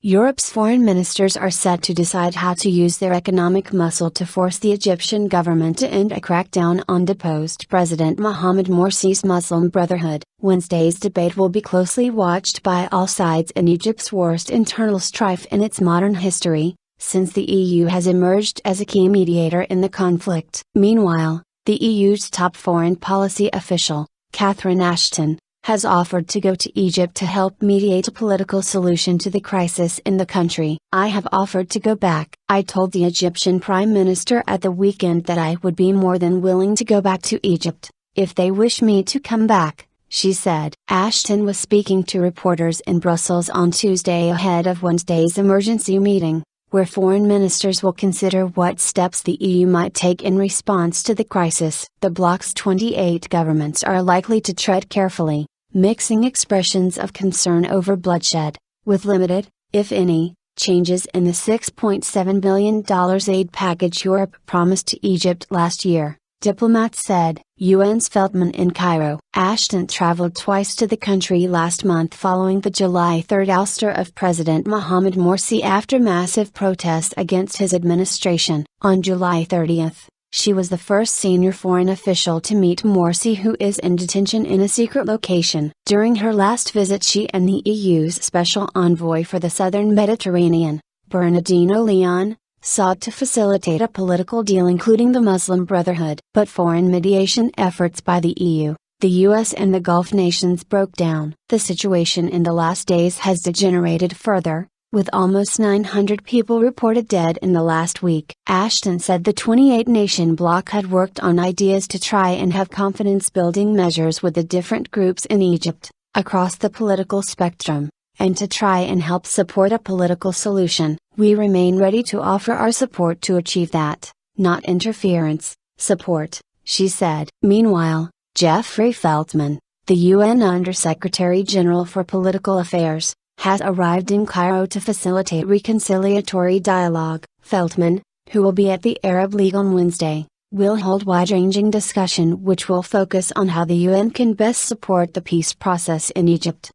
Europe's foreign ministers are set to decide how to use their economic muscle to force the Egyptian government to end a crackdown on deposed President Mohamed Morsi's Muslim Brotherhood. Wednesday's debate will be closely watched by all sides in Egypt's worst internal strife in its modern history, since the EU has emerged as a key mediator in the conflict. Meanwhile, the EU's top foreign policy official, Ashton, has offered to go to Egypt to help mediate a political solution to the crisis in the country. "I have offered to go back. I told the Egyptian Prime Minister at the weekend that I would be more than willing to go back to Egypt, if they wish me to come back," she said. Ashton was speaking to reporters in Brussels on Tuesday ahead of Wednesday's emergency meeting, where foreign ministers will consider what steps the EU might take in response to the crisis. The bloc's 28 governments are likely to tread carefully, mixing expressions of concern over bloodshed, with limited, if any, changes in the $6.7 billion aid package Europe promised to Egypt last year, diplomats said. UN's Feldman in Cairo. Ashton traveled twice to the country last month following the July 3 ouster of President Mohamed Morsi after massive protests against his administration. On July 30th, she was the first senior foreign official to meet Morsi, who is in detention in a secret location. During her last visit, she and the EU's special envoy for the southern Mediterranean, Bernardino Leon, sought to facilitate a political deal including the Muslim Brotherhood. But foreign mediation efforts by the EU, the US and the Gulf nations broke down. The situation in the last days has degenerated further, with almost 900 people reported dead in the last week. Ashton said the 28-nation bloc had worked on ideas to try and have confidence-building measures with the different groups in Egypt, across the political spectrum, and to try and help support a political solution. "We remain ready to offer our support to achieve that, not interference, support," she said. Meanwhile, Jeffrey Feltman, the UN Under-Secretary General for Political Affairs, has arrived in Cairo to facilitate reconciliatory dialogue. Feltman, who will be at the Arab League on Wednesday, will hold wide-ranging discussion which will focus on how the UN can best support the peace process in Egypt.